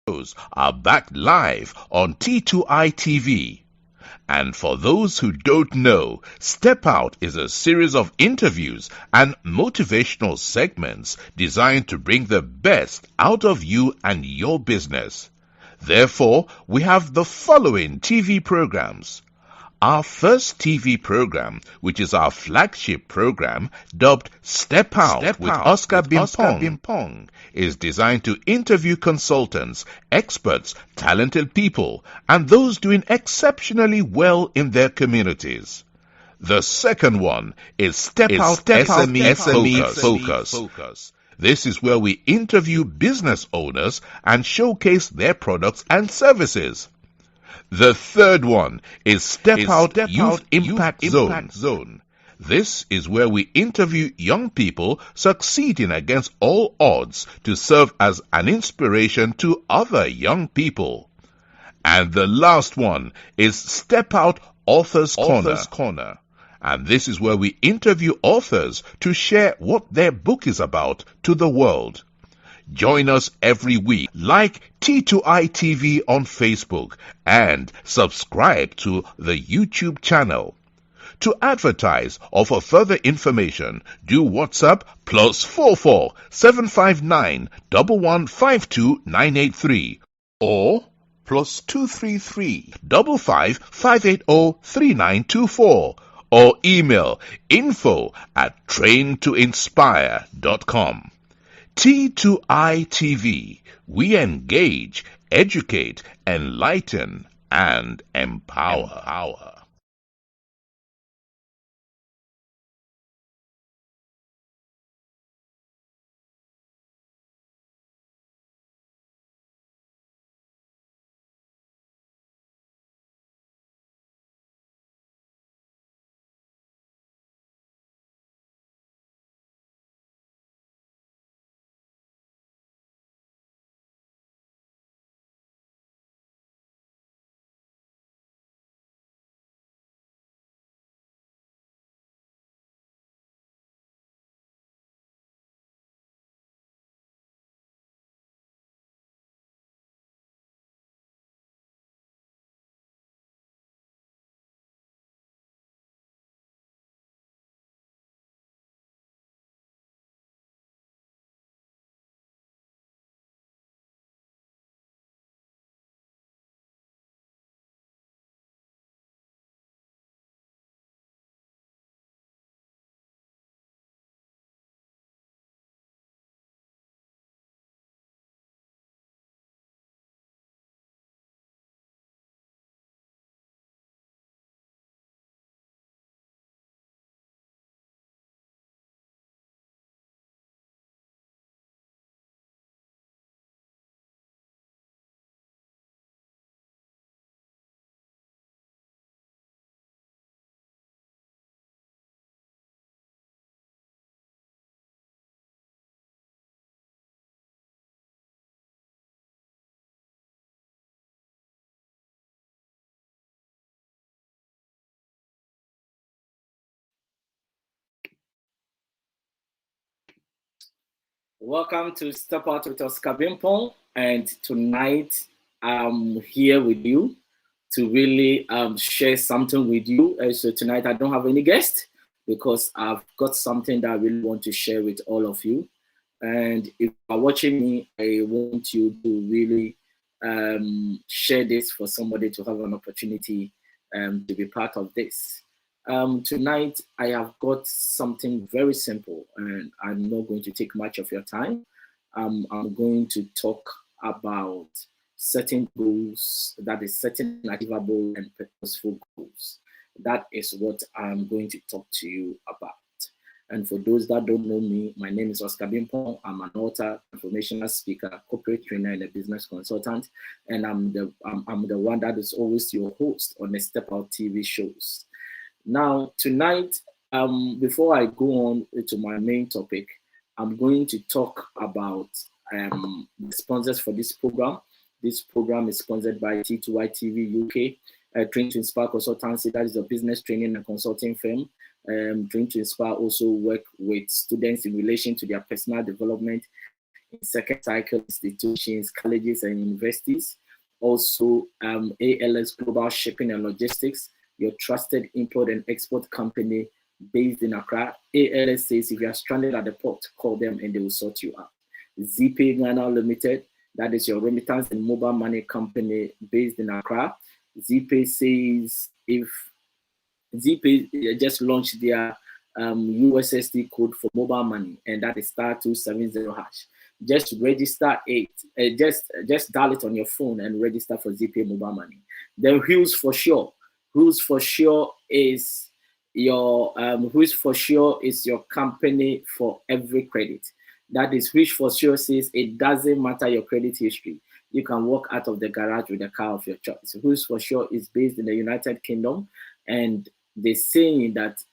shows are back live on T2I TV. And for those who don't know, Step Out is a series of interviews and motivational segments designed to bring the best out of you and your business. Therefore, we have the following TV programs. Our first TV program, which is our flagship program, dubbed Step Out with Oscar Bimpong, is designed to interview consultants, experts, talented people, and those doing exceptionally well in their communities. The second one is Step Out SME Focus. This is where we interview business owners and showcase their products and services. The third one is Step Out Youth Impact Zone. This is where we interview young people succeeding against all odds to serve as an inspiration to other young people. And the last one is Step Out Authors Corner. And this is where we interview authors to share what their book is about to the world. Join us every week. Like T2I TV on Facebook and subscribe to the YouTube channel. To advertise or for further information, do WhatsApp +44 759 1152 983 or +233 55 580 3924 or email info@traintoinspire.com. T2I TV, we engage, educate, enlighten, and empower. Welcome to Step Out with Oscar Bimpong, and tonight I'm here with you to really share something with you. So tonight I don't have any guest because I've got something that I really want to share with all of you. And if you are watching me, I want you to really share this for somebody to have an opportunity to be part of this. Tonight, I have got something very simple, and I'm not going to take much of your time. I'm going to talk about setting goals, that is setting achievable and purposeful goals. That is what I'm going to talk to you about. And for those that don't know me, my name is Oscar Bimpong. I'm an author, informational speaker, corporate trainer, and a business consultant. And I'm the one that is always your host on the Step Out TV shows. Now, tonight, before I go on to my main topic, I'm going to talk about the sponsors for this program. This program is sponsored by T2I TV UK, Train to Inspire Consultancy, that is a business training and consulting firm. Train to Inspire also work with students in relation to their personal development in second cycle institutions, colleges, and universities. Also, ALS Global Shipping and Logistics, your trusted import and export company based in Accra. ALS says if you are stranded at the port, call them and they will sort you out. ZPay Ghana Limited, that is your remittance and mobile money company based in Accra. ZPay says if ZPay just launched their USSD code for mobile money, and that is *270#. Just register it. Just dial it on your phone and register for ZPay mobile money. Then Wheels for Sure. Wheels for Sure is your company for every credit. That is, Wheels for Sure says it doesn't matter your credit history. You can walk out of the garage with a car of your choice. Wheels for Sure is based in the United Kingdom, and they're saying that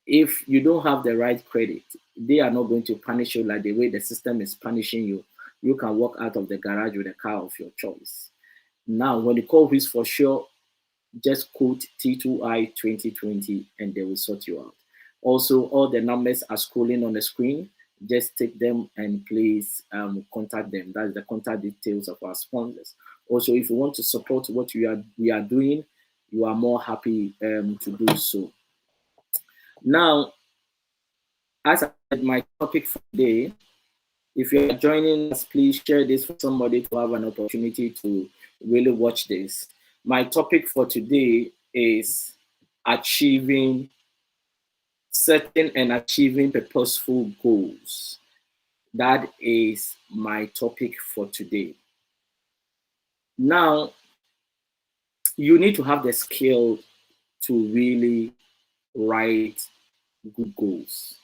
if you don't have the right credit, they are not going to punish you like the way the system is punishing you. You can walk out of the garage with a car of your choice. Now, when you call Wheels for Sure, just quote T2I 2020 and they will sort you out. Also, all the numbers are scrolling on the screen. Just take them and please contact them. That's the contact details of our sponsors. Also, if you want to support what we are doing, you are more happy to do so. Now, as I said, my topic for today, if you are joining us, please share this for somebody to have an opportunity to really watch this. My topic for today is setting and achieving purposeful goals. That is my topic for today. Now, you need to have the skill to really write good goals.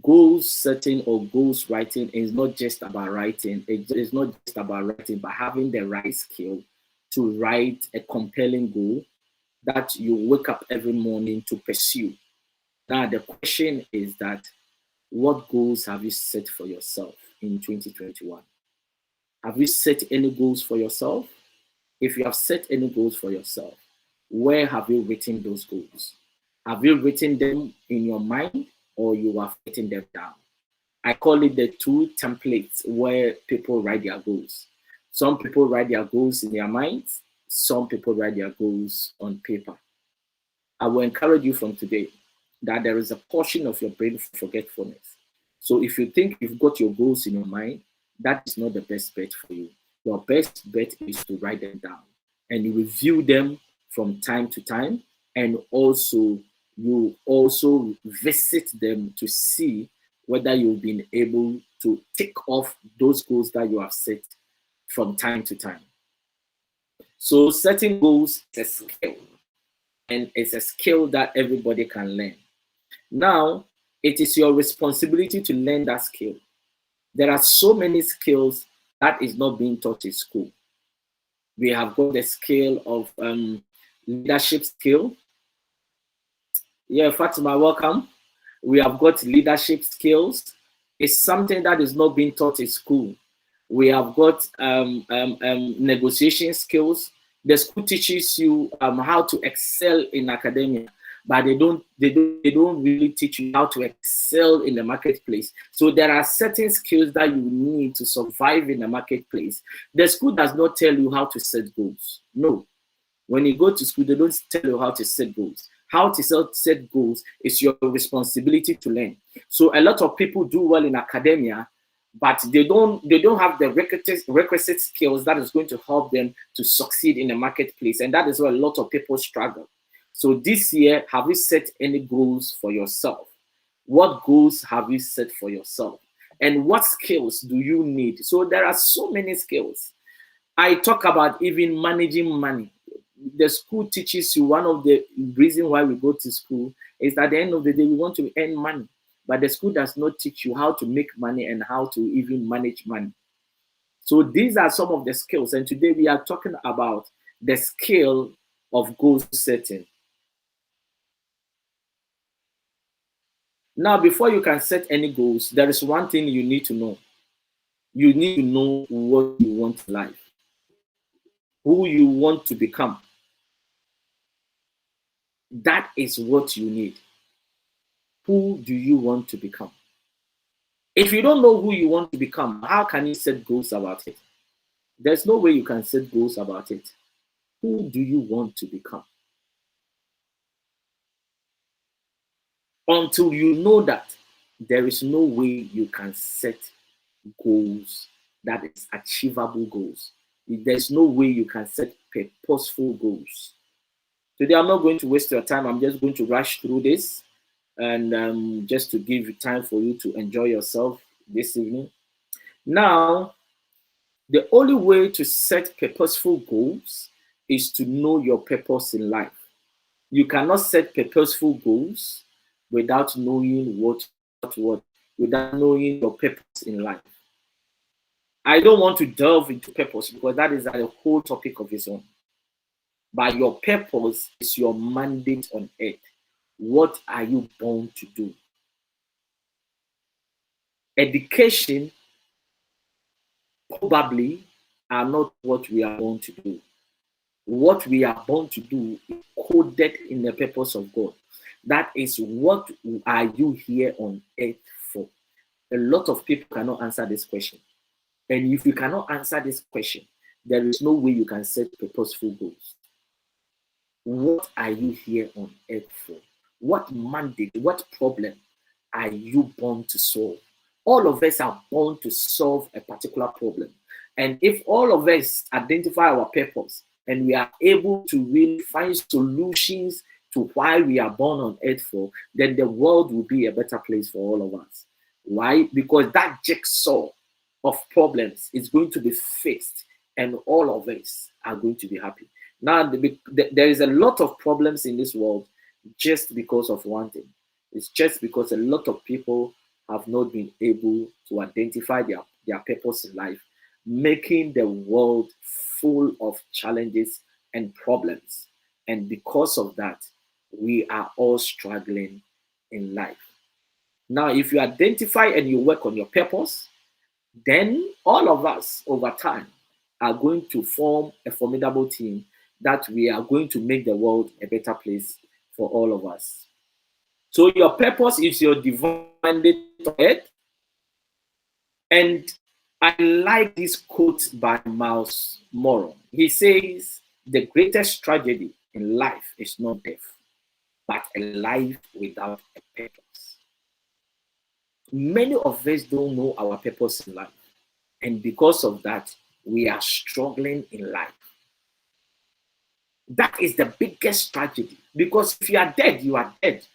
Goals setting or goals writing is not just about writing. It's not just about writing, but having the right skill to write a compelling goal that you wake up every morning to pursue. Now, the question is that what goals have you set for yourself in 2021? Have you set any goals for yourself? If you have set any goals for yourself, where have you written those goals? Have you written them in your mind or you have written them down? I call it the two templates where people write their goals. Some people write their goals in their minds. Some people write their goals on paper. I will encourage you from today that there is a portion of your brain for forgetfulness. So if you think you've got your goals in your mind, that is not the best bet for you. Your best bet is to write them down and you review them from time to time, and also you also visit them to see whether you've been able to tick off those goals that you have set from time to time. So setting goals is a skill, and it's a skill that everybody can learn. Now, it is your responsibility to learn that skill. There are so many skills that is not being taught in school. We have got the skill of leadership skill. Yeah, Fatima, welcome. We have got leadership skills. It's something that is not being taught in school. We have got negotiation skills. The school teaches you how to excel in academia, but they don't really teach you how to excel in the marketplace. So there are certain skills that you need to survive in the marketplace. The school does not tell you how to set goals. No. When you go to school, they don't tell you how to set goals. How to set goals is your responsibility to learn. So a lot of people do well in academia, but they don't have the requisite skills that is going to help them to succeed in the marketplace. And that is where a lot of people struggle. So this year, have you set any goals for yourself? What goals have you set for yourself? And what skills do you need? So there are so many skills. I talk about even managing money. The school teaches you, one of the reasons why we go to school is at the end of the day, we want to earn money. But the school does not teach you how to make money and how to even manage money. So these are some of the skills. And today we are talking about the skill of goal setting. Now, before you can set any goals, there is one thing you need to know. You need to know what you want in life, who you want to become. That is what you need. Who do you want to become? If you don't know who you want to become, how can you set goals about it? There's no way you can set goals about it. Who do you want to become? Until you know that, there is no way you can set goals that is achievable goals. There's no way you can set purposeful goals. Today, I'm not going to waste your time. I'm just going to rush through this and just to give you time for you to enjoy yourself this evening. Now, the only way to set purposeful goals is to know your purpose in life. You cannot set purposeful goals without knowing without knowing your purpose in life. I don't want to delve into purpose because that is a whole topic of its own. But your purpose is your mandate on earth. What are you born to do? Education probably are not what we are born to do. What we are born to do is coded in the purpose of God. That is, what are you here on earth for? A lot of people cannot answer this question. And if you cannot answer this question, there is no way you can set purposeful goals. What are you here on earth for? What mandate, what problem are you born to solve? All of us are born to solve a particular problem. And if all of us identify our purpose and we are able to really find solutions to why we are born on earth for, then the world will be a better place for all of us. Why? Because that jigsaw of problems is going to be fixed and all of us are going to be happy. Now, there is a lot of problems in this world just because of one thing. It's just because a lot of people have not been able to identify their purpose in life, making the world full of challenges and problems. And because of that, we are all struggling in life. Now, if you identify and you work on your purpose, then all of us over time are going to form a formidable team that we are going to make the world a better place for all of us. So your purpose is your divine mandate on earth. And I like this quote by Miles Morrow. He says, the greatest tragedy in life is not death, but a life without a purpose. Many of us don't know our purpose in life. And because of that, we are struggling in life. That is the biggest tragedy. Because if you are dead, you are dead.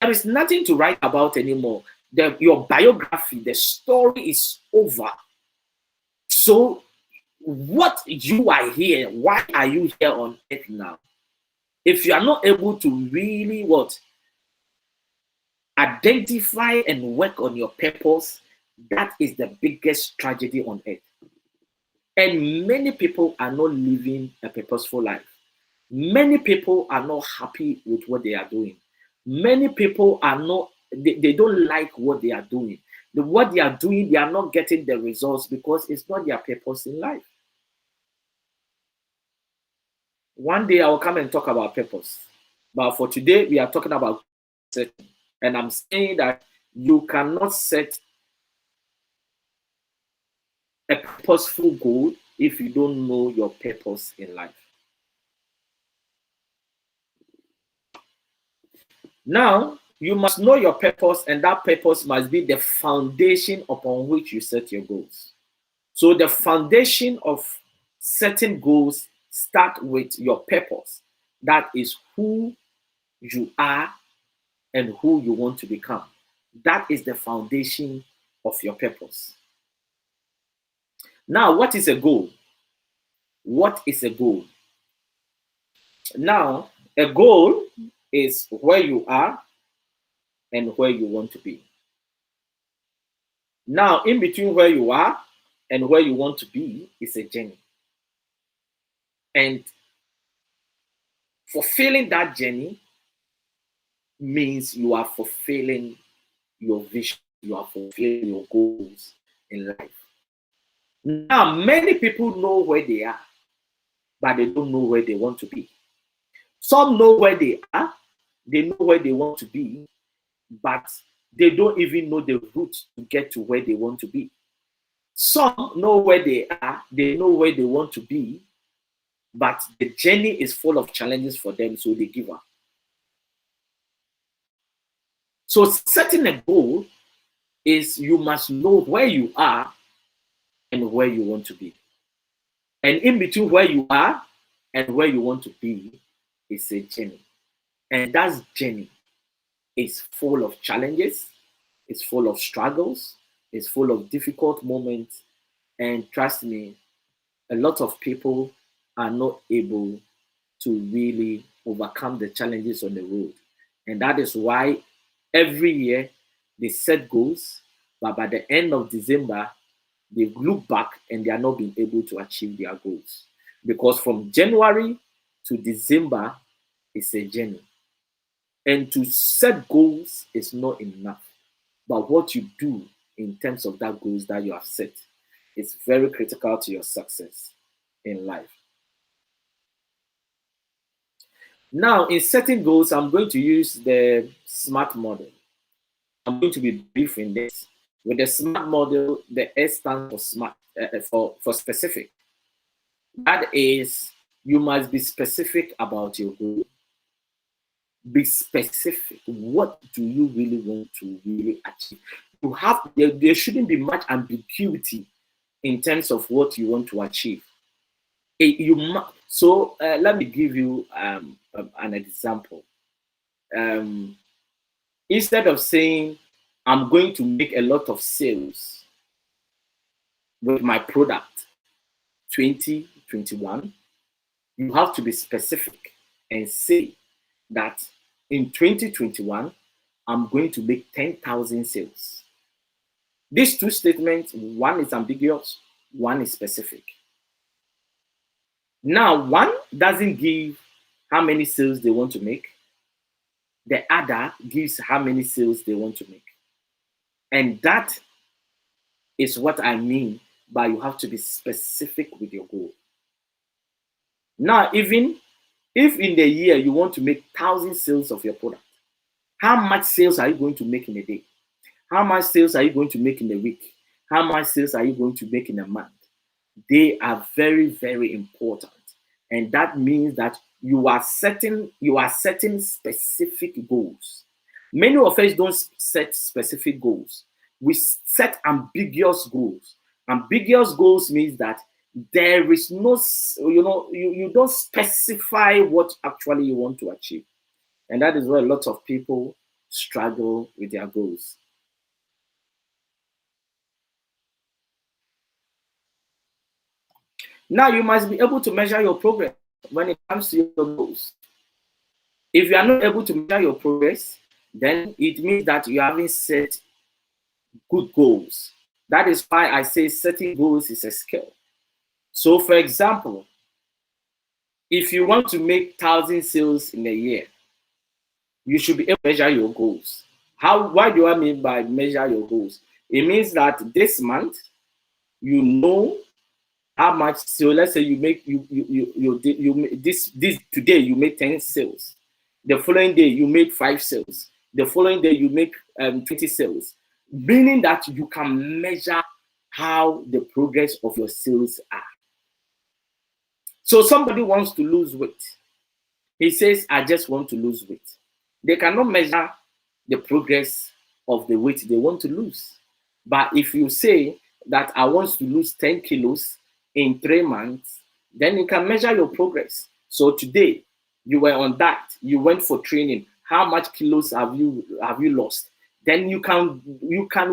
There is nothing to write about anymore. Your biography, the story is over. So, what you are here, why are you here on earth now? If you are not able to really identify and work on your purpose, that is the biggest tragedy on earth. And many people are not living a purposeful life. Many people are not happy with what they are doing. Many people are not, they don't like what they are doing. What they are doing, they are not getting the results because it's not their purpose in life. One day I will come and talk about purpose. But for today, we are talking about setting. And I'm saying that you cannot set a purposeful goal if you don't know your purpose in life. Now, you must know your purpose, and that purpose must be the foundation upon which you set your goals. So the foundation of setting goals start with your purpose. That is who you are and who you want to become. That is the foundation of your purpose. Now, what is a goal? What is a goal? Now, a goal is where you are and where you want to be. Now, in between where you are and where you want to be is a journey. And fulfilling that journey means you are fulfilling your vision, you are fulfilling your goals in life. Now, many people know where they are, but they don't know where they want to be. Some know where they are, they know where they want to be, but they don't even know the route to get to where they want to be. Some know where they are, they know where they want to be, but the journey is full of challenges for them, so they give up. So setting a goal is you must know where you are and where you want to be. And in between where you are and where you want to be is a journey. And that journey is full of challenges, it's full of struggles, it's full of difficult moments. And trust me, a lot of people are not able to really overcome the challenges on the road. And that is why every year they set goals, but by the end of December, they look back and they are not being able to achieve their goals. Because from January to December is a journey. And to set goals is not enough. But what you do in terms of that goals that you have set is very critical to your success in life. Now, in setting goals, I'm going to use the SMART model. I'm going to be brief in this. With the SMART model, the S stands for smart, for specific. That is, you must be specific about your goal. Be specific. What do you really want to really achieve? There shouldn't be much ambiguity in terms of what you want to achieve. Let me give you an example. Instead of saying, I'm going to make a lot of sales with my product 2021, you have to be specific and say that in 2021, I'm going to make 10,000 sales. These two statements, one is ambiguous, one is specific. Now, one doesn't give how many sales they want to make. The other gives how many sales they want to make. And that is what I mean by you have to be specific with your goal. Now, even if in the year you want to make 1,000 sales of your product, how much sales are you going to make in a day? How much sales are you going to make in a week? How much sales are you going to make in a month? They are very, very important. And that means that you are setting specific goals. Many of us don't set specific goals. We set ambiguous goals. Ambiguous goals means that there is no, you don't specify what actually you want to achieve. And that is where a lot of people struggle with their goals. Now you must be able to measure your progress when it comes to your goals. If you are not able to measure your progress, then it means that you haven't set good goals. That is why I say setting goals is a skill. So for example, if you want to make 1,000 sales in a year, you should be able to measure your goals. Why do I mean by measure your goals? It means that this month, you know how much. So let's say you make this today you make 10 sales. The following day you make 5 sales. The following day you make 20 sales. Meaning that you can measure how the progress of your sales are. So somebody wants to lose weight. He says, I just want to lose weight. They cannot measure the progress of the weight they want to lose. But if you say that I want to lose 10 kilos in 3 months, then you can measure your progress. So today you were on that, you went for training. How much kilos have you lost? Then you can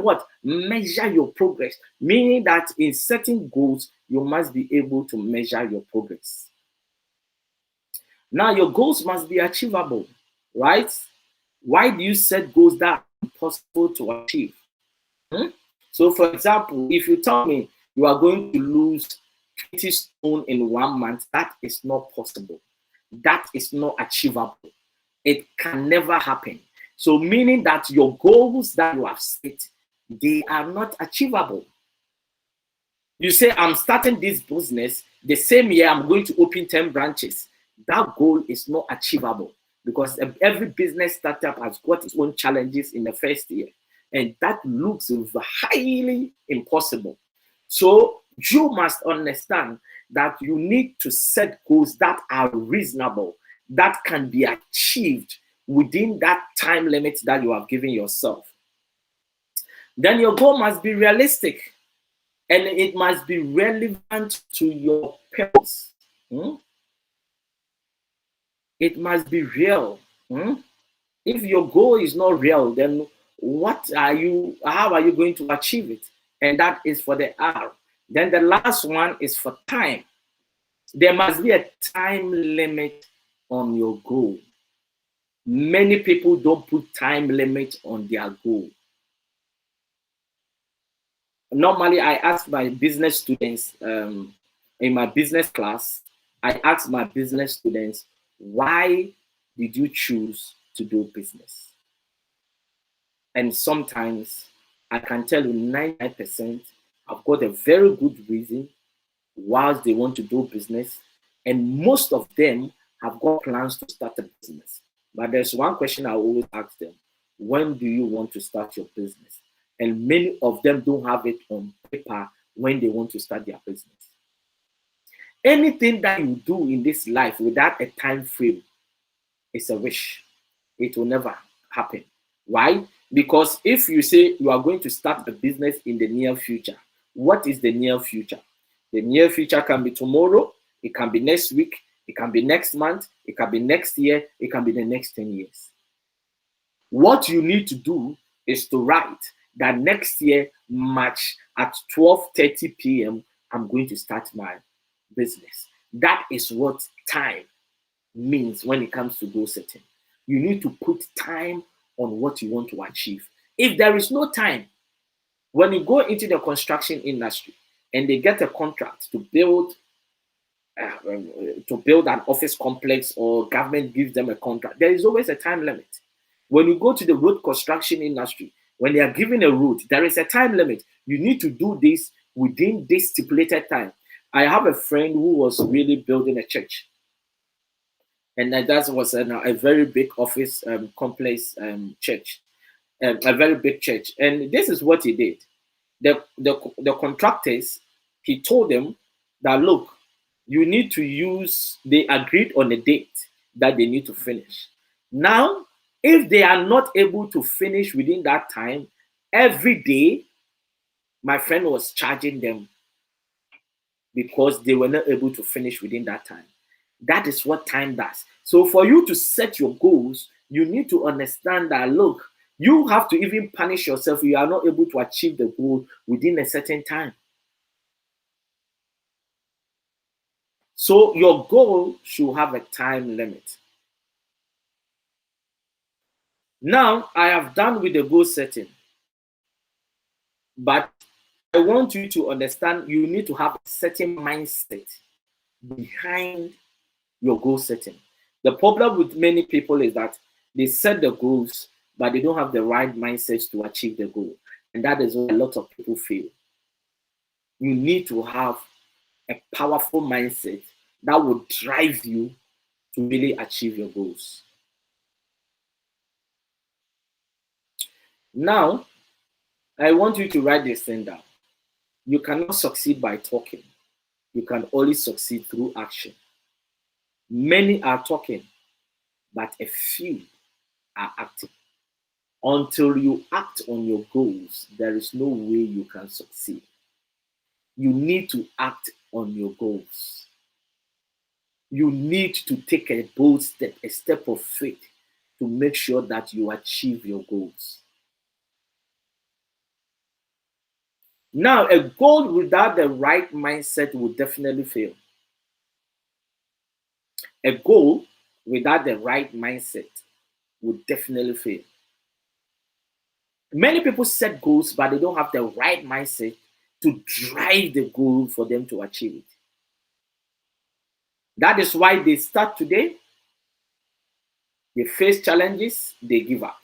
what? Measure your progress. Meaning that in setting goals, you must be able to measure your progress. Now your goals must be achievable, right? Why do you set goals that are impossible to achieve? So for example, if you tell me you are going to lose 20 stone in 1 month, that is not possible. That is not achievable. It can never happen. So meaning that your goals that you have set, they are not achievable. You say, I'm starting this business, the same year I'm going to open 10 branches. That goal is not achievable because every business startup has got its own challenges in the first year. and that looks highly impossible. So you must understand that you need to set goals that are reasonable, that can be achieved within that time limit that you have given yourself. Then your goal must be realistic and it must be relevant to your purpose. It must be real. If your goal is not real, then how are you going to achieve it? And that is for the R. Then the last one is for time. There must be a time limit on your goal. Many people don't put time limit on their goal. Normally, I ask my business students in my business class, I ask my business students, why did you choose to do business? And sometimes I can tell you 99% have got a very good reason why they want to do business. And most of them have got plans to start a business. But there's one question I always ask them: when do you want to start your business? And many of them don't have it on paper when they want to start their business. Anything that you do in this life without a time frame is a wish. It will never happen. Why? Because if you say you are going to start a business in the near future, what is the near future? The near future can be tomorrow, it can be next week, it can be next month, it can be next year, it can be the next 10 years. What you need to do is to write that next year, March at 12:30 p.m., I'm going to start my business. That is what time means when it comes to goal setting. You need to put time on what you want to achieve. If there is no time, when you go into the construction industry and they get a contract to build an office complex, or government gives them a contract, there is always a time limit. When you go to the road construction industry, when they are given a road, there is a time limit. You need to do this within this stipulated time. I have a friend who was really building a church, and that was a very big office complex church, a very big church. And this is what he did. The contractors, he told them that, look, you need to use, they agreed on a date that they need to finish. Now, if they are not able to finish within that time, every day, my friend was charging them because they were not able to finish within that time. That is what time does. So for you to set your goals, you need to understand that, look, you have to even punish yourself if you are not able to achieve the goal within a certain time. So your goal should have a time limit. Now, I have done with the goal setting, but I want you to understand you need to have a certain mindset behind your goal setting. The problem with many people is that they set the goals, but they don't have the right mindset to achieve the goal. And that is why a lot of people fail. You need to have a powerful mindset that will drive you to really achieve your goals. Now, I want you to write this thing down. You cannot succeed by talking. You can only succeed through action. Many are talking, but a few are acting. Until you act on your goals, there is no way you can succeed. You need to act on your goals. You need to take a bold step, a step of faith, to make sure that you achieve your goals. Now, a goal without the right mindset will definitely fail. A goal without the right mindset will definitely fail. Many people set goals, but they don't have the right mindset to drive the goal for them to achieve it. That is why they start today, they face challenges, they give up.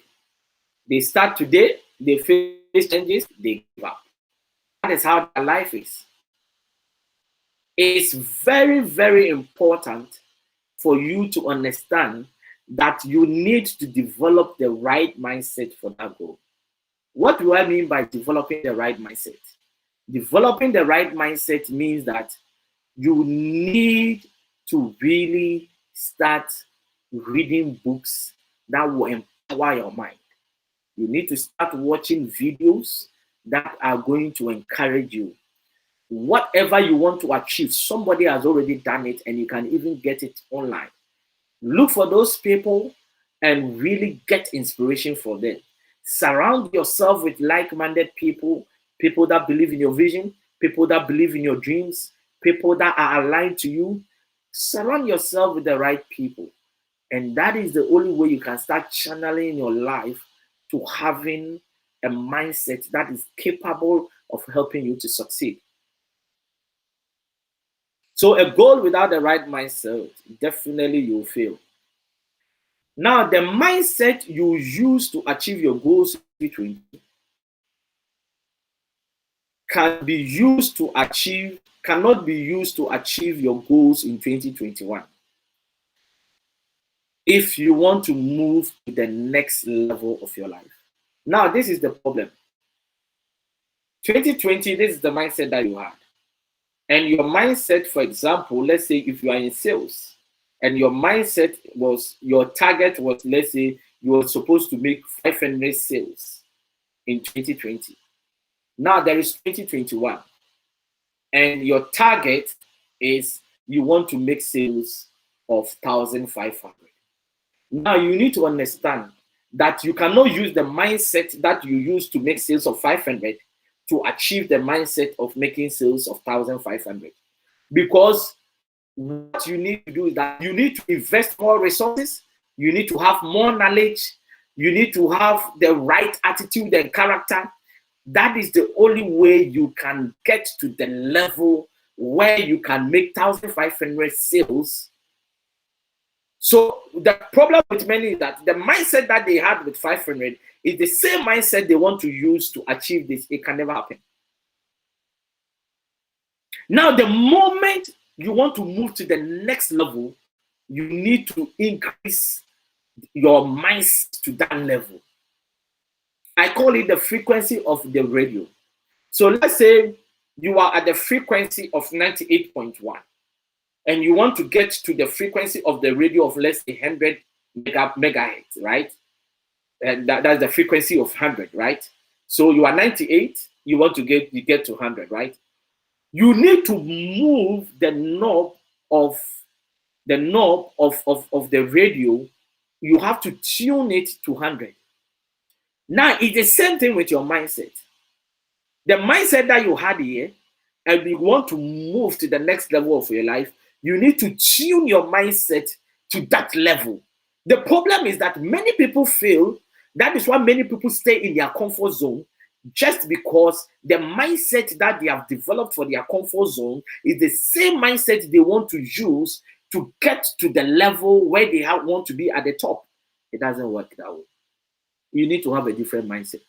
They start today, they face challenges, they give up. That is how their life is. It's very, very important for you to understand that you need to develop the right mindset for that goal. What do I mean by developing the right mindset? Developing the right mindset means that you need to really start reading books that will empower your mind. You need to start watching videos that are going to encourage you. Whatever you want to achieve, somebody has already done it, and you can even get it online. Look for those people and really get inspiration from them. Surround yourself with like-minded people, people that believe in your vision, people that believe in your dreams, people that are aligned to you. Surround yourself with the right people. And that is the only way you can start channeling your life to having a mindset that is capable of helping you to succeed. So a goal without the right mindset, definitely you'll fail. Now, the mindset you use to achieve your goals in 2020 cannot be used to achieve your goals in 2021. If you want to move to the next level of your life. Now, this is the problem. 2020, this is the mindset that you had. And your mindset, for example, let's say if you are in sales, and your mindset was, your target was, let's say you were supposed to make 500 sales in 2020. Now there is 2021, and your target is you want to make sales of 1,500. Now you need to understand that you cannot use the mindset that you use to make sales of 500 to achieve the mindset of making sales of 1,500. Because what you need to do is that you need to invest more resources, you need to have more knowledge, you need to have the right attitude and character. That is the only way you can get to the level where you can make 1,500 sales. So the problem with many is that the mindset that they had with 500 is the same mindset they want to use to achieve this. It can never happen. Now, the moment you want to move to the next level, you need to increase your mindset to that level. I call it the frequency of the radio. So let's say you are at the frequency of 98.1 and you want to get to the frequency of the radio of, let's say, 100 megahertz, right? And that's the frequency of 100, right? So you are 98, you want to get to 100, right? You need to move the knob of the radio. You have to tune it to 100. Now it's the same thing with your mindset. The mindset that you had here, and you want to move to the next level of your life, you need to tune your mindset to that level. The problem is that many people fail. That is why many people stay in their comfort zone, just because the mindset that they have developed for their comfort zone is the same mindset they want to use to get to the level where they want to be at the top. It doesn't work that way. You need to have a different mindset.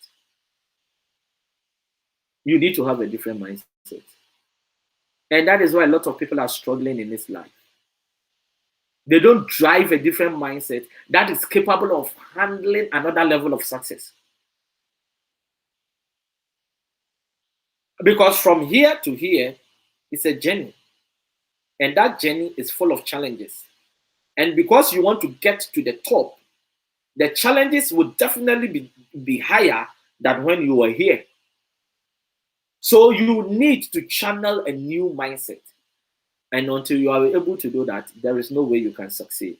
You need to have a different mindset. And that is why a lot of people are struggling in this life. They don't drive a different mindset that is capable of handling another level of success. Because from here to here, it's a journey. And that journey is full of challenges. And because you want to get to the top, the challenges will definitely be higher than when you were here. So you need to channel a new mindset. And until you are able to do that, there is no way you can succeed.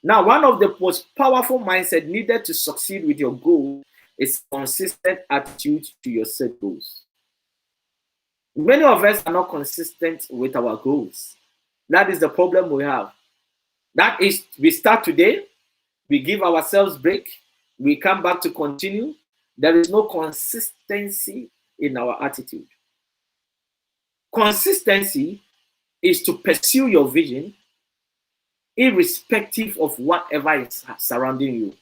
Now, one of the most powerful mindset needed to succeed with your goal is consistent attitude to your set goals. Many of us are not consistent with our goals. That is the problem we have. That is, we start today, we give ourselves break, we come back to continue. There is no consistency in our attitude. Consistency is to pursue your vision irrespective of whatever is surrounding you.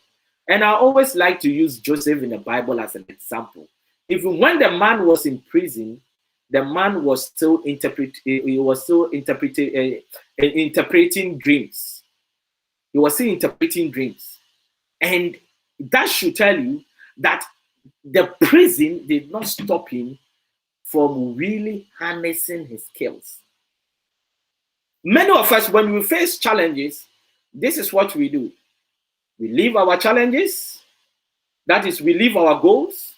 And I always like to use Joseph in the Bible as an example. Even when the man was in prison, the man was still interpreting dreams. He was still interpreting dreams. And that should tell you that the prison did not stop him from really harnessing his skills. Many of us, when we face challenges, this is what we do. We leave our challenges, that is, we leave our goals,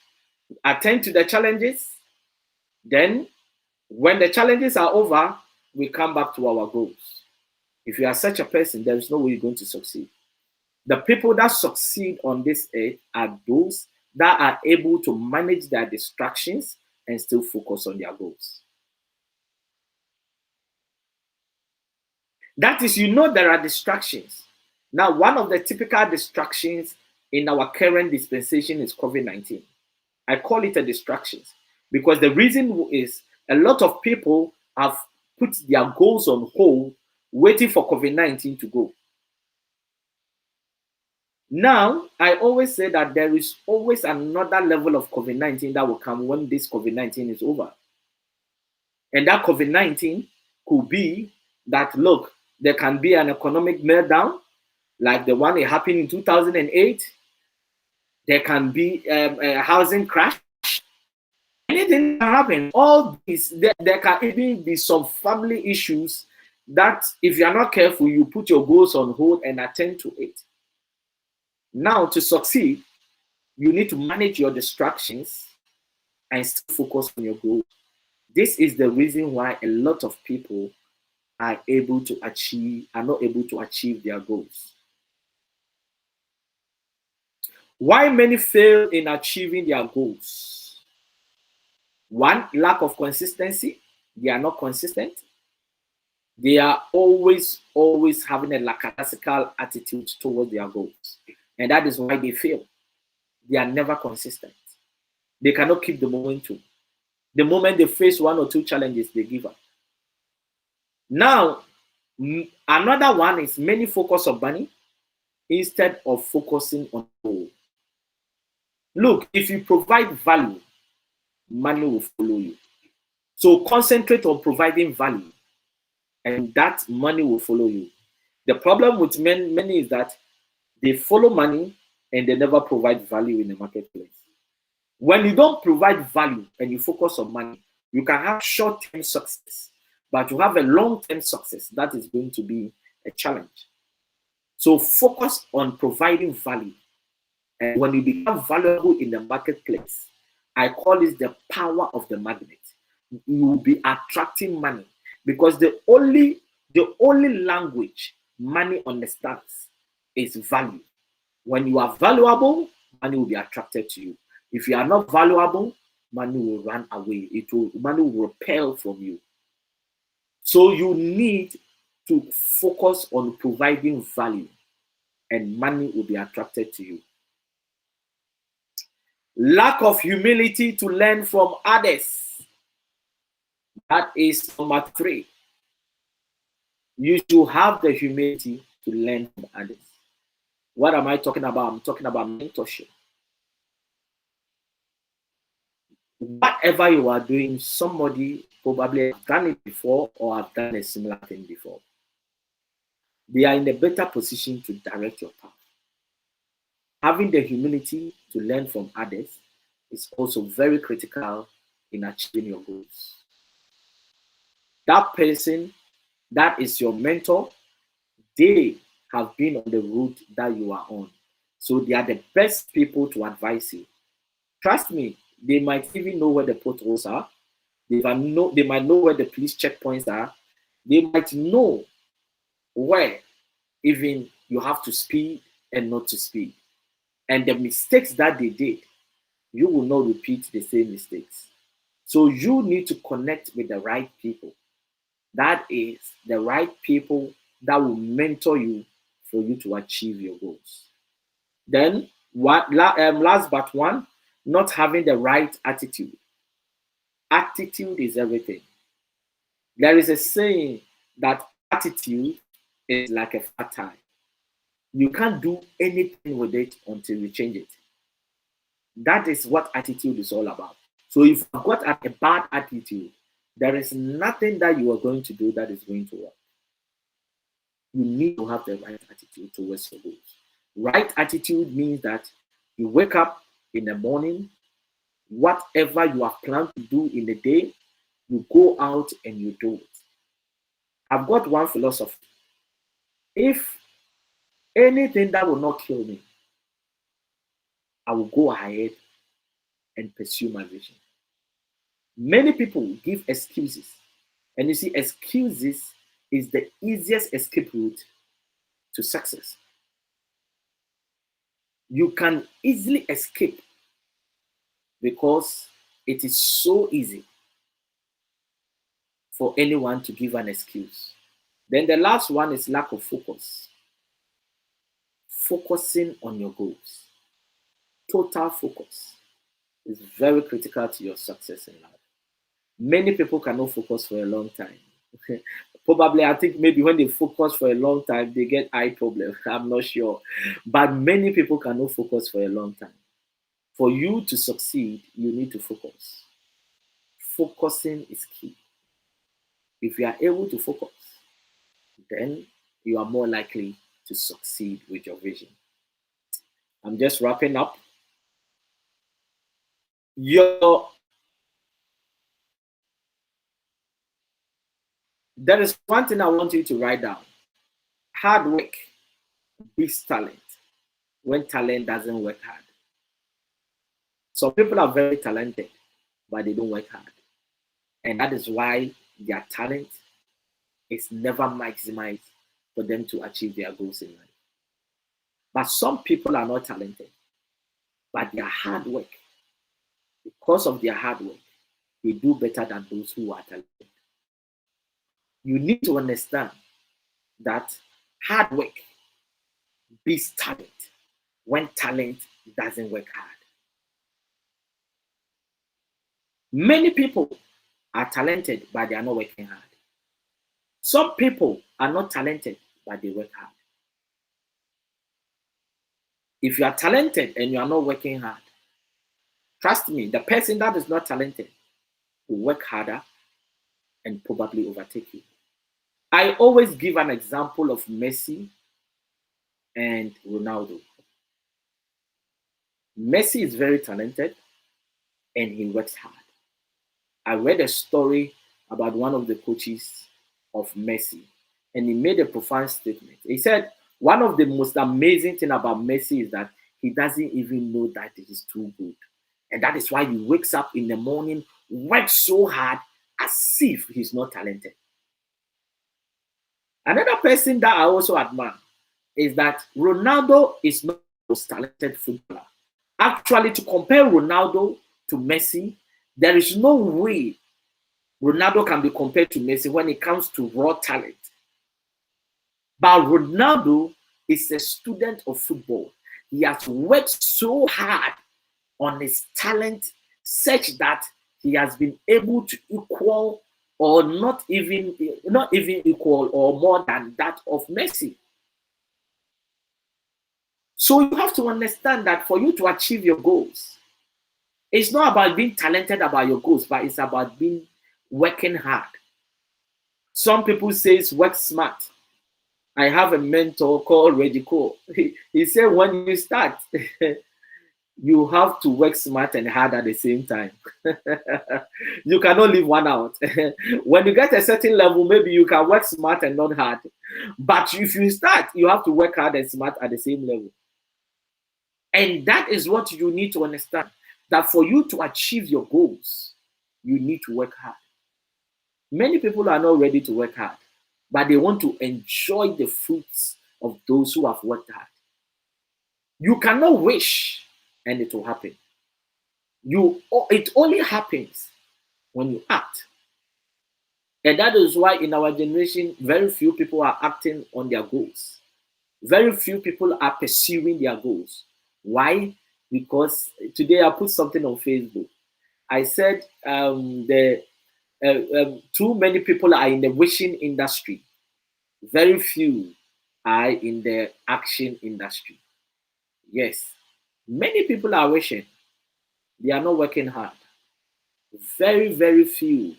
attend to the challenges. Then, when the challenges are over, we come back to our goals. If you are such a person, there is no way you're going to succeed. The people that succeed on this earth are those that are able to manage their distractions and still focus on their goals. That is, there are distractions. Now, one of the typical distractions in our current dispensation is COVID-19. I call it a distraction because the reason is a lot of people have put their goals on hold, waiting for COVID-19 to go. Now, I always say that there is always another level of COVID-19 that will come when this COVID-19 is over. And that COVID-19 could be that, look, there can be an economic meltdown, like the one that happened in 2008. There can be a housing crash. Anything can happen. All these, there can even be some family issues that if you are not careful, you put your goals on hold and attend to it. Now, to succeed, you need to manage your distractions and still focus on your goals. This is the reason why a lot of people are not able to achieve their goals. Why many fail in achieving their goals? One, lack of consistency. They are not consistent. They are always having a lackadaisical attitude towards their goals. And that is why they fail. They are never consistent. They cannot keep the momentum. The moment they face one or two challenges, they give up. Now, another one is many focus on money instead of focusing on goal. Look, if you provide value, money will follow you. So concentrate on providing value, and that money will follow you. The problem with many is that they follow money and they never provide value in the marketplace. When you don't provide value and you focus on money, you can have short-term success, but you have a long-term success that is going to be a challenge. So focus on providing value. And when you become valuable in the marketplace, I call it the power of the magnet. You will be attracting money because the only language money understands is value. When you are valuable, money will be attracted to you. If you are not valuable, money will run away. Money will repel from you. So you need to focus on providing value, and money will be attracted to you. Lack of humility to learn from others. That is number 3. You should have the humility to learn from others. What am I talking about? I'm talking about mentorship. Whatever you are doing, somebody probably has done it before or have done a similar thing before. They are in a better position to direct your path. Having the humility to learn from others is also very critical in achieving your goals. That person that is your mentor, they have been on the route that you are on. So they are the best people to advise you. Trust me, they might even know where the potholes are. They might know where the police checkpoints are. They might know where even you have to speed and not to speed. And the mistakes that they did, you will not repeat the same mistakes. So you need to connect with the right people. That is the right people that will mentor you for you to achieve your goals. Then, last but one, not having the right attitude. Attitude is everything. There is a saying that attitude is like a fat tire. You can't do anything with it until you change it. That is what attitude is all about. So if you've got a bad attitude, there is nothing that you are going to do that is going to work. You need to have the right attitude towards your goals. Right attitude means that you wake up in the morning, whatever you have planned to do in the day, you go out and you do it. I've got one philosophy. If anything that will not kill me, I will go ahead and pursue my vision. Many people give excuses. And you see, excuses is the easiest escape route to success. You can easily escape because it is so easy for anyone to give an excuse. Then the last one is lack of focus. Focusing on your goals. Total focus is very critical to your success in life. Many people cannot focus for a long time. Probably, I think maybe when they focus for a long time, they get eye problems. I'm not sure. But many people cannot focus for a long time. For you to succeed, you need to focus. Focusing is key. If you are able to focus, then you are more likely to succeed with your vision. I'm just wrapping up. There is one thing I want you to write down. Hard work beats talent when talent doesn't work hard. Some people are very talented, but they don't work hard. And that is why their talent is never maximized for them to achieve their goals in life. But some people are not talented, but their hard work, because of their hard work, they do better than those who are talented. You need to understand that hard work beats talent when talent doesn't work hard. Many people are talented, but they are not working hard. Some people are not talented, but they work hard. If you are talented and you are not working hard, trust me, the person that is not talented will work harder and probably overtake you. I always give an example of Messi and Ronaldo. Messi is very talented and he works hard. I read a story about one of the coaches of Messi, and he made a profound statement. He said, one of the most amazing things about Messi is that he doesn't even know that he is too good. And that is why he wakes up in the morning, works so hard as if he's not talented. Another person that I also admire is that Ronaldo is not the most talented footballer. Actually, to compare Ronaldo to Messi, there is no way Ronaldo can be compared to Messi when it comes to raw talent. But Ronaldo is a student of football. He has worked so hard on his talent such that he has been able to equal or not even equal or more than that of Messi. So you have to understand that for you to achieve your goals, it's not about being talented about your goals, but it's about being working hard. Some people say work smart. I have a mentor called Reggie Cole. He said when you start, you have to work smart and hard at the same time. You cannot leave one out. When you get a certain level, maybe you can work smart and not hard. But if you start, you have to work hard and smart at the same level. And that is what you need to understand. That for you to achieve your goals, you need to work hard. Many people are not ready to work hard, but they want to enjoy the fruits of those who have worked hard. You cannot wish and it will happen. It only happens when you act. And that is why in our generation, very few people are acting on their goals. Very few people are pursuing their goals. Why? Because today I put something on Facebook. I said too many people are in the wishing industry. Very few are in the action industry. Yes, many people are wishing. They are not working hard. Very, very few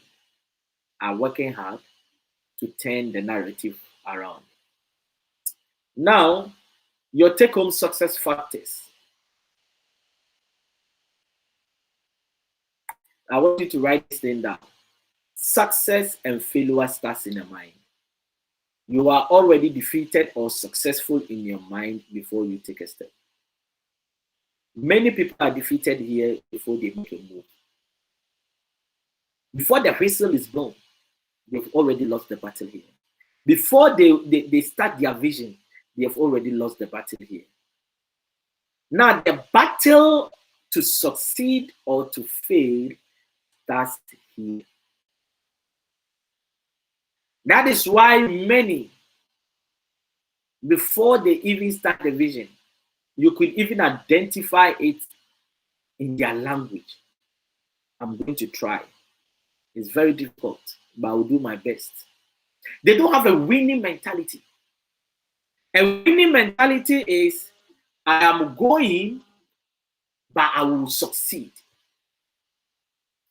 are working hard to turn the narrative around. Now, your take-home success factors. I want you to write this thing down. Success and failure starts in the mind. You are already defeated or successful in your mind before you take a step. Many people are defeated here before they make a move. Before the whistle is blown, they've already lost the battle here. Before they start their vision, they have already lost the battle here. Now, the battle to succeed or to fail starts here. That is why many, before they even start the vision, you could even identify it in their language. I'm going to try. It's very difficult, but I will do my best. They don't have a winning mentality. A winning mentality is, I am going, but I will succeed.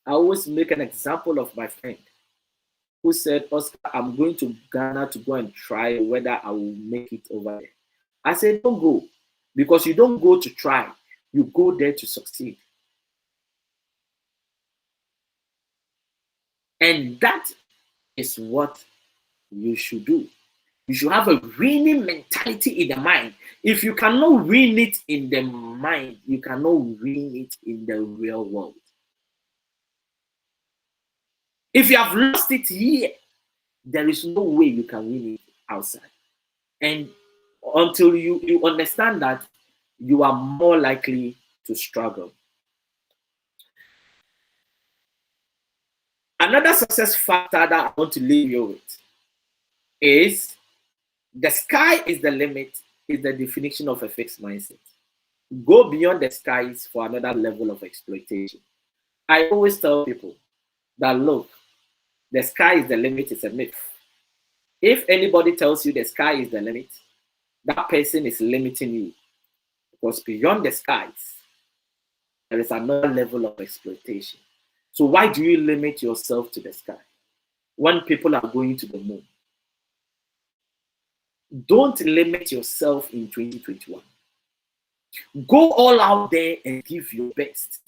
I always make an example of my friend who said, Oscar, I'm going to Ghana to go and try whether I will make it over there. I said, don't go, because you don't go to try. You go there to succeed. And that is what you should do. You should have a winning mentality in the mind. If you cannot win it in the mind, you cannot win it in the real world. If you have lost it here, there is no way you can win it outside. And until you understand that, you are more likely to struggle. Another success factor that I want to leave you with is the sky is the limit, is the definition of a fixed mindset. Go beyond the skies for another level of exploitation. I always tell people that, look, the sky is the limit is a myth. If anybody tells you the sky is the limit, that person is limiting you. Because beyond the skies, there is another level of exploitation. So why do you limit yourself to the sky when people are going to the moon? Don't limit yourself in 2021. Go all out there and give your best.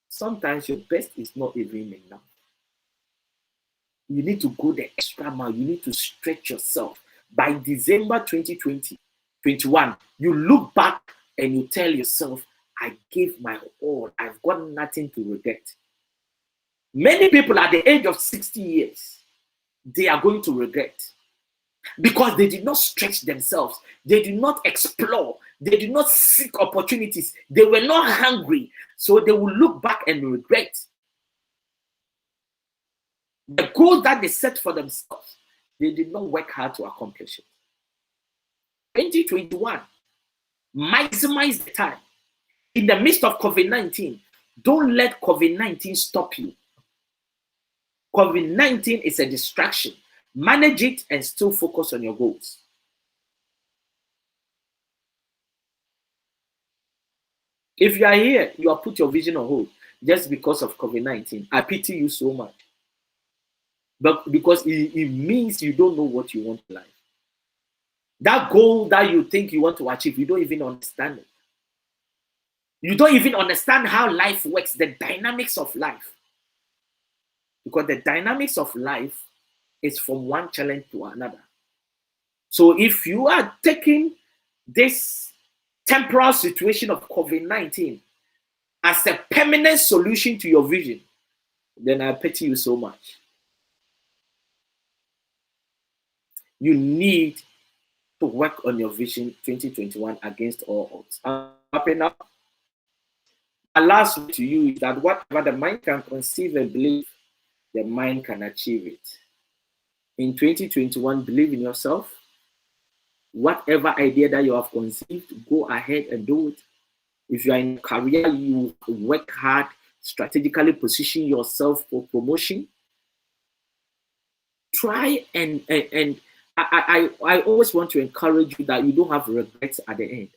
Sometimes your best is not even enough. You need to go the extra mile. You need to stretch yourself. By December 2021, you look back and you tell yourself, I gave my all. I've got nothing to regret. Many people at the age of 60 years, they are going to regret because they did not stretch themselves. They did not explore. They did not seek opportunities. They were not hungry. So they will look back and regret. The goal that they set for themselves, they did not work hard to accomplish it. 2021, maximize the time. In the midst of COVID-19, don't let COVID-19 stop you. COVID-19 is a distraction. Manage it and still focus on your goals. If you are here, you have put your vision on hold just because of COVID-19. I pity you so much. But because it means you don't know what you want in life. That goal that you think you want to achieve, you don't even understand it. You don't even understand how life works, the dynamics of life. Because the dynamics of life is from one challenge to another. So if you are taking this temporal situation of COVID-19 as a permanent solution to your vision, then I pity you so much. You need to work on your vision 2021 against all odds. I'm happy now. My last word to you is that whatever the mind can conceive and believe, the mind can achieve it. In 2021, believe in yourself. Whatever idea that you have conceived, go ahead and do it. If you are in a career, you work hard, strategically position yourself for promotion. Try and I always want to encourage you that you don't have regrets at the end.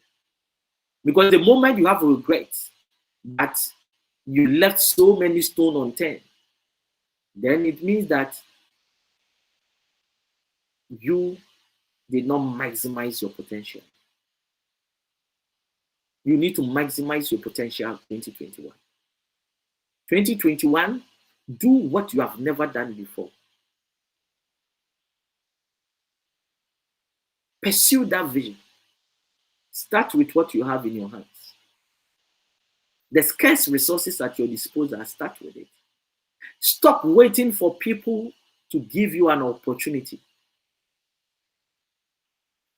Because the moment you have regrets that you left so many stones unturned, then it means that you did not maximize your potential. You need to maximize your potential in 2021. 2021, do what you have never done before. Pursue that vision. Start with what you have in your hands. The scarce resources at your disposal, start with it. Stop waiting for people to give you an opportunity.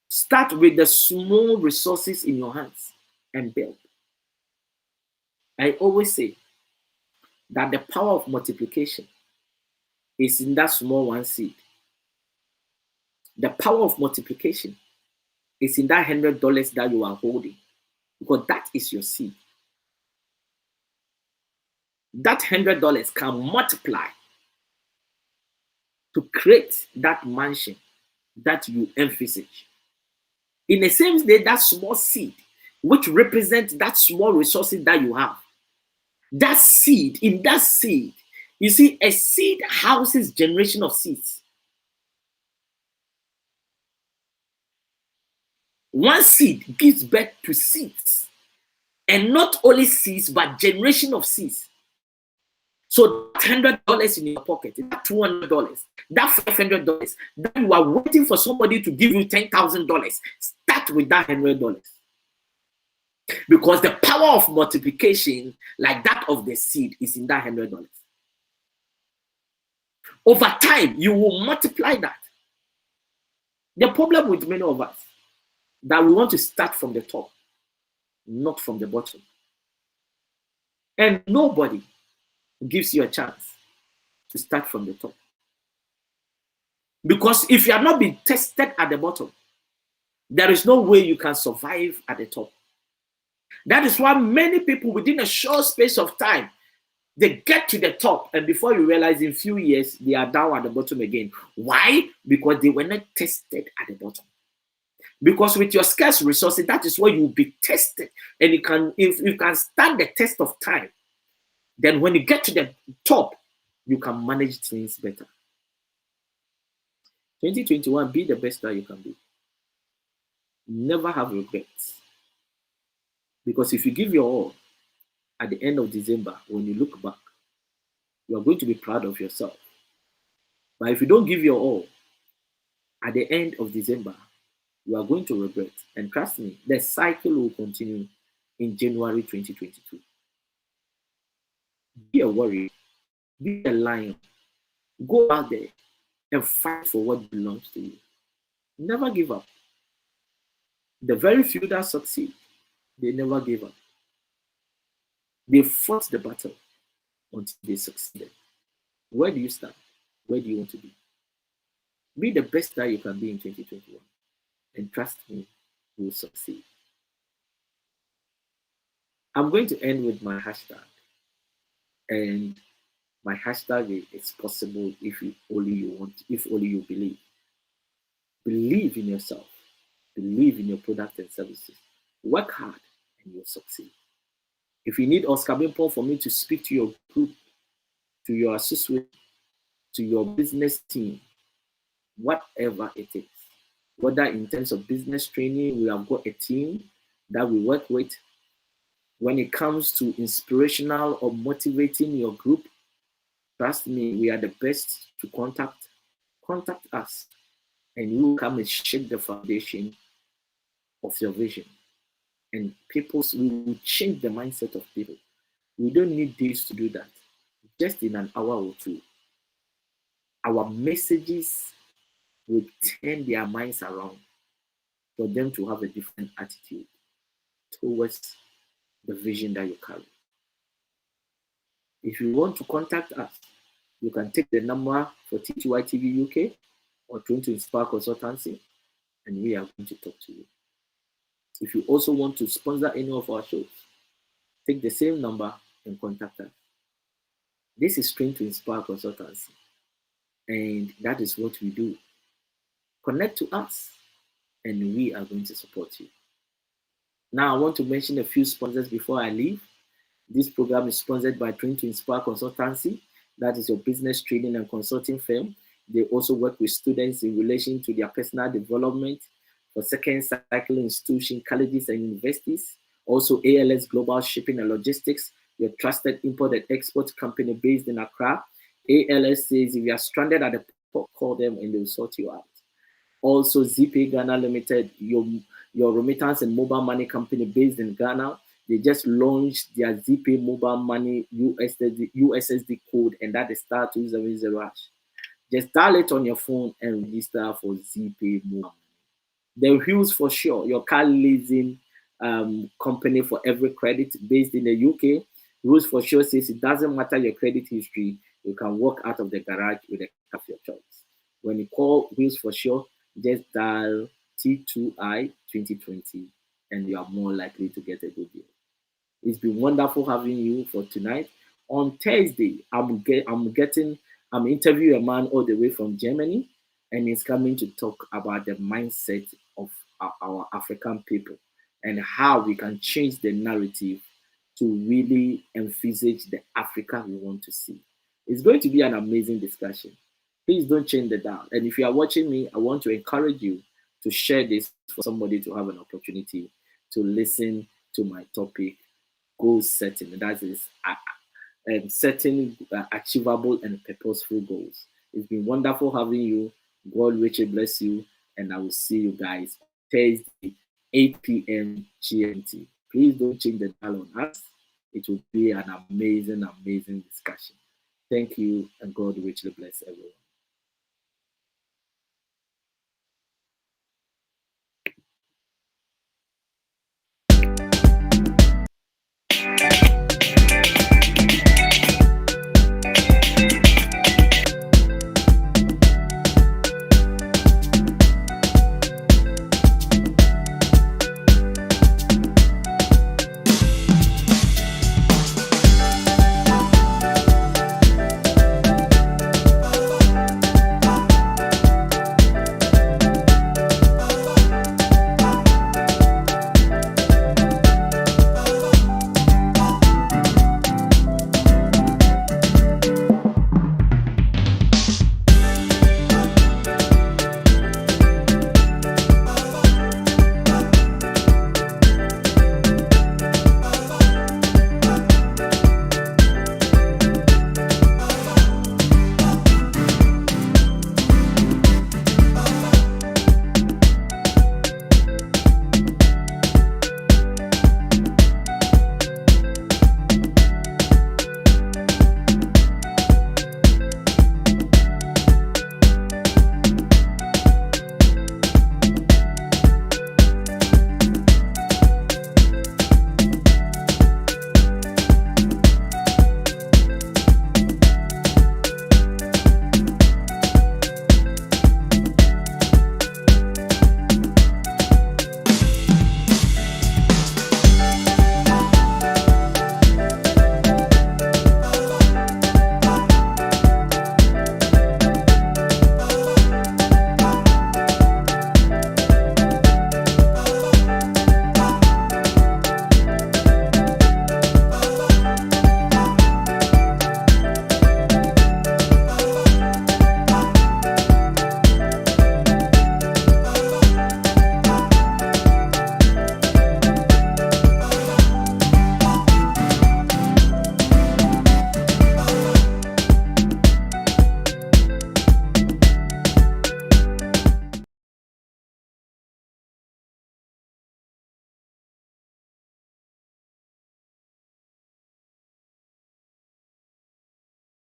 Start with the small resources in your hands and build. I always say that the power of multiplication is in that small one seed. The power of multiplication is in that $100 that you are holding, because that is your seed. That $100 can multiply to create that mansion that you envisage. In the same way, that small seed, which represents that small resources that you have, that seed, in that seed, you see, a seed houses generation of seeds. One seed gives birth to seeds, and not only seeds, but generation of seeds. So that $100 in your pocket, that $200, that $500, that you are waiting for somebody to give you $10,000, start with that $100. Because the power of multiplication, like that of the seed, is in that $100. Over time, you will multiply that. The problem with many of us, that we want to start from the top, not from the bottom. And nobody gives you a chance to start from the top. Because if you have not been tested at the bottom, there is no way you can survive at the top. That is why many people, within a short space of time, they get to the top, and before you realize, in a few years, they are down at the bottom again. Why? Because they were not tested at the bottom. Because with your scarce resources, that is where you will be tested. And you can, if you can stand the test of time, then when you get to the top, you can manage things better. 2021, be the best that you can be. Never have regrets. Because if you give your all at the end of December, when you look back, you are going to be proud of yourself. But if you don't give your all at the end of December, you are going to regret. And trust me, the cycle will continue in January 2022. Be a warrior. Be a lion. Go out there and fight for what belongs to you. Never give up. The very few that succeed, they never gave up. They fought the battle until they succeeded. Where do you stand? Where do you want to be? Be the best that you can be in 2021. And trust me, you will succeed. I'm going to end with my hashtag. And my hashtag is possible if only you want, if only you believe. Believe in yourself. Believe in your product and services. Work hard and you'll succeed. If you need Oscar Bimpong for me to speak to your group, to your associate, to your business team, whatever it is, whether in terms of business training, we have got a team that we work with. When it comes to inspirational or motivating your group, trust me, we are the best to contact. Contact us, and you will come and shape the foundation of your vision. And we will change the mindset of people. We don't need days to do that. Just in an hour or two, our messages will turn their minds around for them to have a different attitude towards the vision that you carry. If you want to contact us, you can take the number for T2I TV UK or Trying to Inspire Consultancy, and we are going to talk to you. If you also want to sponsor any of our shows, take the same number and contact us. This is Trying to Inspire Consultancy, and that is what we do. Connect to us, and we are going to support you. Now, I want to mention a few sponsors before I leave. This program is sponsored by Trying to Inspire Consultancy. That is your business training and consulting firm. They also work with students in relation to their personal development for second cycle institutions, colleges, and universities. Also, ALS Global Shipping and Logistics, your trusted import and export company based in Accra. ALS says if you are stranded at the port, call them and they'll sort you out. Also, ZP Ghana Limited, your remittance and mobile money company based in Ghana. They just launched their ZP mobile money USSD code, and that is star 270 hash. Just dial it on your phone and register for ZP mobile. The Wheels for Sure, your car leasing company for every credit based in the UK. Rules for Sure says it doesn't matter your credit history, you can walk out of the garage with a car of your choice. When you call Wheels for Sure, just dial T2I 2020 and you are more likely to get a good deal. It's been wonderful having you for tonight. On Thursday, I'm interviewing a man all the way from Germany, and he's coming to talk about the mindset of our African people and how we can change the narrative to really envisage the Africa we want to see. It's going to be an amazing discussion. Please don't change the dial. And if you are watching me, I want to encourage you to share this for somebody to have an opportunity to listen to my topic, goal setting. That is setting achievable and purposeful goals. It's been wonderful having you. God richly bless you, and I will see you guys Thursday, 8 p.m. GMT. Please don't change the dial on us. It will be an amazing, amazing discussion. Thank you, and God richly bless everyone.